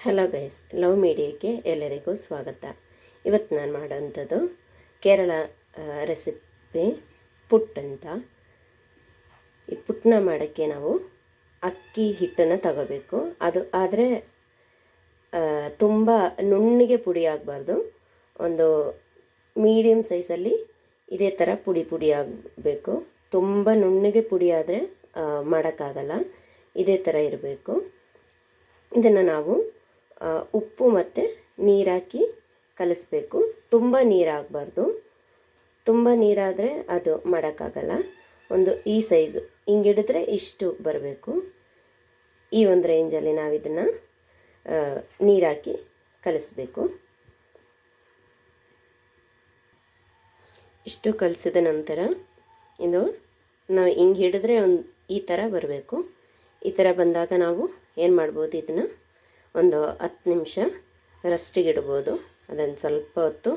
Hello guys, love ಮೀಡಿಯಾಕ್ಕೆ ಎಲ್ಲರಿಗೂ ಸ್ವಾಗತ. ಇವತ್ತು ನಾನು ಮಾಡೋಂಥದ್ದು ಕೇರಳ ರೆಸಿಪಿ ಪುಟ್ ಅಂತ. ಈ ಪುಟ್ಟನ್ನ ಮಾಡೋಕ್ಕೆ ನಾವು ಅಕ್ಕಿ ಹಿಟ್ಟನ್ನು ತಗೋಬೇಕು. ಅದು ಆದರೆ ತುಂಬ ನುಣ್ಣಗೆ ಪುಡಿ ಆಗಬಾರ್ದು. ಒಂದು ಮೀಡಿಯಮ್ ಸೈಜಲ್ಲಿ ಇದೇ ಥರ ಪುಡಿ ಆಗಬೇಕು. ತುಂಬ ನುಣ್ಣಗೆ ಪುಡಿ ಆದರೆ ಮಾಡೋಕ್ಕಾಗಲ್ಲ. ಇದೇ ಥರ ಇರಬೇಕು. ಇದನ್ನು ನಾವು ಉಪ್ಪು ಮತ್ತು ನೀರಾಕಿ ಕಲಿಸ್ಬೇಕು. ತುಂಬ ನೀರಾಗಬಾರ್ದು. ತುಂಬ ನೀರಾದರೆ ಅದು ಮಾಡೋಕ್ಕಾಗಲ್ಲ. ಒಂದು ಈ ಸೈಜು ಹಿಂಗಿಡಿದ್ರೆ ಇಷ್ಟು ಬರಬೇಕು. ಈ ಒಂದು ರೇಂಜಲ್ಲಿ ನಾವು ಇದನ್ನು ನೀರಾಕಿ ಕಲಿಸ್ಬೇಕು. ಇಷ್ಟು ಕಲಿಸಿದ ನಂತರ ಇದು ನಾವು ಹಿಂಗೆ ಹಿಡಿದ್ರೆ ಈ ಥರ ಬರಬೇಕು. ಈ ಥರ ಬಂದಾಗ ನಾವು ಏನು ಮಾಡ್ಬೋದು, ಇದನ್ನು ಒಂದು 10 ನಿಮಿಷ ರೆಸ್ಟಿಗೆ ಇಡ್ಬೋದು. ಅದನ್ನು ಸ್ವಲ್ಪ ಹೊತ್ತು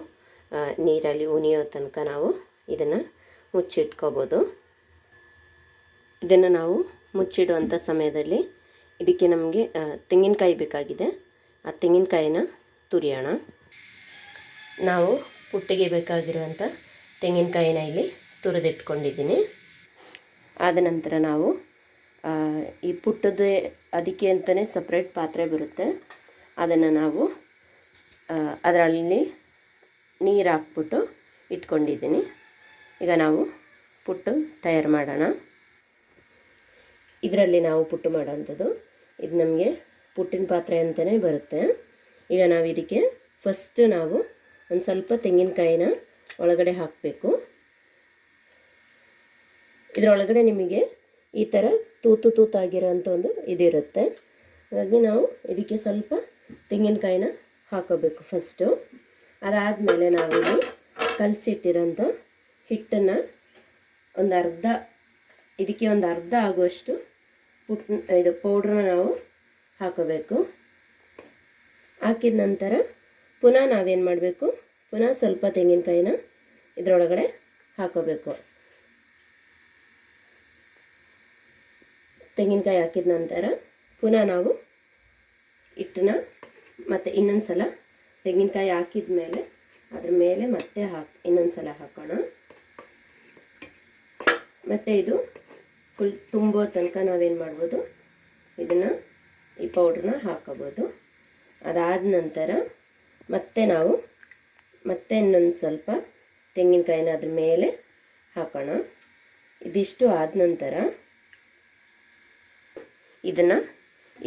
ನೀರಲ್ಲಿ ಉನಿಯೋ ತನಕ ನಾವು ಇದನ್ನು ಮುಚ್ಚಿಟ್ಕೋಬೋದು. ಇದನ್ನು ನಾವು ಮುಚ್ಚಿಡುವಂಥ ಸಮಯದಲ್ಲಿ ಇದಕ್ಕೆ ನಮಗೆ ತೆಂಗಿನಕಾಯಿ ಬೇಕಾಗಿದೆ. ಆ ತೆಂಗಿನಕಾಯಿನ ತುರಿಯೋಣ. ನಾವು ಪುಟ್ಟಿಗೆ ಬೇಕಾಗಿರುವಂಥ ತೆಂಗಿನಕಾಯಿನ ಇಲ್ಲಿ ತುರಿದಿಟ್ಕೊಂಡಿದ್ದೀನಿ. ಆದ ನಂತರ ನಾವು ಈ ಪುಟ್ಟದ ಅದಕ್ಕೆ ಅಂತಲೇ ಸಪ್ರೇಟ್ ಪಾತ್ರೆ ಬರುತ್ತೆ. ಅದನ್ನು ನಾವು ಅದರಲ್ಲಿ ನೀರು ಹಾಕ್ಬಿಟ್ಟು ಇಟ್ಕೊಂಡಿದ್ದೀನಿ. ಈಗ ನಾವು ಪುಟ್ಟು ತಯಾರು ಮಾಡೋಣ. ಇದರಲ್ಲಿ ನಾವು ಪುಟ್ಟು ಮಾಡೋವಂಥದ್ದು ಇದು ನಮಗೆ ಪುಟ್ಟಿನ ಪಾತ್ರೆ ಅಂತಲೇ ಬರುತ್ತೆ. ಈಗ ನಾವು ಇದಕ್ಕೆ ಫಸ್ಟು ನಾವು ಒಂದು ಸ್ವಲ್ಪ ತೆಂಗಿನಕಾಯಿನ ಒಳಗಡೆ ಹಾಕಬೇಕು. ಇದರೊಳಗಡೆ ನಿಮಗೆ ಈ ಥರ ತೂತಾಗಿರೋಂಥ ಒಂದು ಇದಿರುತ್ತೆ. ಹಾಗಾಗಿ ನಾವು ಇದಕ್ಕೆ ಸ್ವಲ್ಪ ತೆಂಗಿನಕಾಯಿನ ಹಾಕೋಬೇಕು ಫಸ್ಟು. ಅದಾದಮೇಲೆ ನಾವಿಲ್ಲಿ ಕಲಸಿಟ್ಟಿರೋಂಥ ಹಿಟ್ಟನ್ನು ಇದಕ್ಕೆ ಒಂದು ಅರ್ಧ ಆಗುವಷ್ಟು ಇದು ಪೌಡ್ರನ್ನ ನಾವು ಹಾಕೋಬೇಕು. ಹಾಕಿದ ನಂತರ ಪುನಃ ನಾವೇನು ಮಾಡಬೇಕು, ಪುನಃ ಸ್ವಲ್ಪ ತೆಂಗಿನಕಾಯಿನ ಇದರೊಳಗಡೆ ಹಾಕೋಬೇಕು. ತೆಂಗಿನಕಾಯಿ ಹಾಕಿದ ನಂತರ ಪುನಃ ನಾವು ಹಿಟ್ಟನ್ನ ಮತ್ತು ಇನ್ನೊಂದು ಸಲ ತೆಂಗಿನಕಾಯಿ ಹಾಕಿದ ಮೇಲೆ ಅದ್ರ ಮೇಲೆ ಮತ್ತೆ ಇನ್ನೊಂದು ಸಲ ಹಾಕೋಣ. ಮತ್ತು ಇದು ಫುಲ್ ತುಂಬೋ ತನಕ ನಾವೇನು ಮಾಡ್ಬೋದು, ಇದನ್ನು ಈ ಪೌಡ್ರನ್ನ ಹಾಕೋಬೋದು. ಅದಾದ ನಂತರ ಮತ್ತೆ ನಾವು ಇನ್ನೊಂದು ಸ್ವಲ್ಪ ತೆಂಗಿನಕಾಯಿನ ಅದ್ರ ಮೇಲೆ ಹಾಕೋಣ. ಇದಿಷ್ಟು ಆದ ನಂತರ ಇದನ್ನು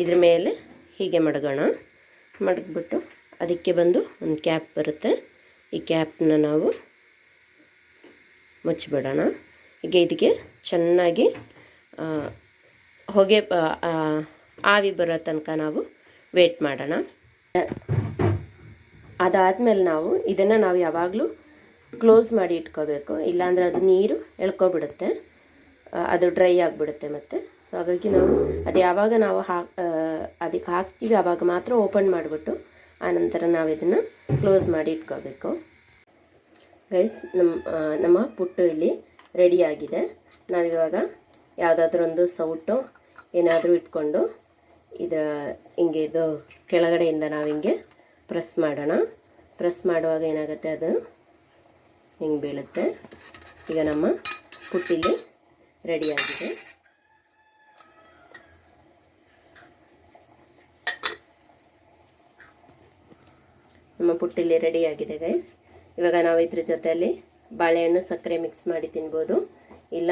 ಇದ್ರ ಮೇಲೆ ಹೀಗೆ ಮಡಗ್ಬಿಟ್ಟು ಅದಕ್ಕೆ ಬಂದು ಒಂದು ಕ್ಯಾಪ್ ಬರುತ್ತೆ. ಈ ಕ್ಯಾಪ್ನ ನಾವು ಮುಚ್ಚಿಬಿಡೋಣ. ಹೀಗೆ ಇದಕ್ಕೆ ಚೆನ್ನಾಗಿ ಹೊಗೆ ಆವಿ ಬರೋ ತನಕ ನಾವು ವೇಟ್ ಮಾಡೋಣ. ಅದಾದಮೇಲೆ ನಾವು ಇದನ್ನು ಯಾವಾಗಲೂ ಕ್ಲೋಸ್ ಮಾಡಿ ಇಟ್ಕೋಬೇಕು. ಇಲ್ಲಾಂದರೆ ಅದು ನೀರು ಎಳ್ಕೊಬಿಡುತ್ತೆ, ಅದು ಡ್ರೈ ಆಗಿಬಿಡುತ್ತೆ ಮತ್ತು. ಸೊ ಹಾಗಾಗಿ ನಾವು ಅದು ಯಾವಾಗ ನಾವು ಅದಕ್ಕೆ ಹಾಕ್ತೀವಿ ಆವಾಗ ಮಾತ್ರ ಓಪನ್ ಮಾಡಿಬಿಟ್ಟು ಆನಂತರ ನಾವು ಇದನ್ನು ಕ್ಲೋಸ್ ಮಾಡಿ ಇಟ್ಕೋಬೇಕು. ಗೈಸ್, ನಮ್ಮ ಪುಟ್ಟು ಇಲ್ಲಿ ರೆಡಿಯಾಗಿದೆ. ನಾವಿವಾಗ ಯಾವುದಾದ್ರೂ ಒಂದು ಸೌಟು ಏನಾದರೂ ಇಟ್ಕೊಂಡು ಹಿಂಗೆ ಇದು ಕೆಳಗಡೆಯಿಂದ ನಾವು ಹಿಂಗೆ ಪ್ರೆಸ್ ಮಾಡೋಣ. ಪ್ರೆಸ್ ಮಾಡುವಾಗ ಏನಾಗುತ್ತೆ, ಅದು ಹಿಂಗೆ ಬೀಳುತ್ತೆ. ಈಗ ನಮ್ಮ ಪುಟ್ಟಿಲ್ಲಿ ರೆಡಿಯಾಗಿದೆ. ನಮ್ಮ ಪುಟ್ಟಿಲ್ಲಿ ರೆಡಿಯಾಗಿದೆ ಗೈಸ್. ಇವಾಗ ನಾವು ಇದ್ರ ಜೊತೆಯಲ್ಲಿ ಬಾಳೆಹಣ್ಣು ಸಕ್ಕರೆ ಮಿಕ್ಸ್ ಮಾಡಿ ತಿನ್ಬೋದು, ಇಲ್ಲ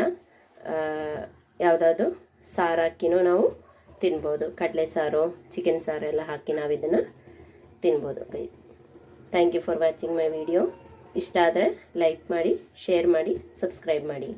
ಯಾವುದಾದ್ರು ಸಾರು ಹಾಕಿನೂ ನಾವು ತಿನ್ಬೋದು. ಕಡಲೆ ಸಾರು, ಚಿಕನ್ ಸಾರು ಎಲ್ಲ ಹಾಕಿ ನಾವು ಇದನ್ನು ತಿನ್ಬೋದು guys. Thank you for watching my video. ಇಷ್ಟ ಆದರೆ ಲೈಕ್ ಮಾಡಿ, ಶೇರ್ ಮಾಡಿ, ಸಬ್ಸ್ಕ್ರೈಬ್ ಮಾಡಿ.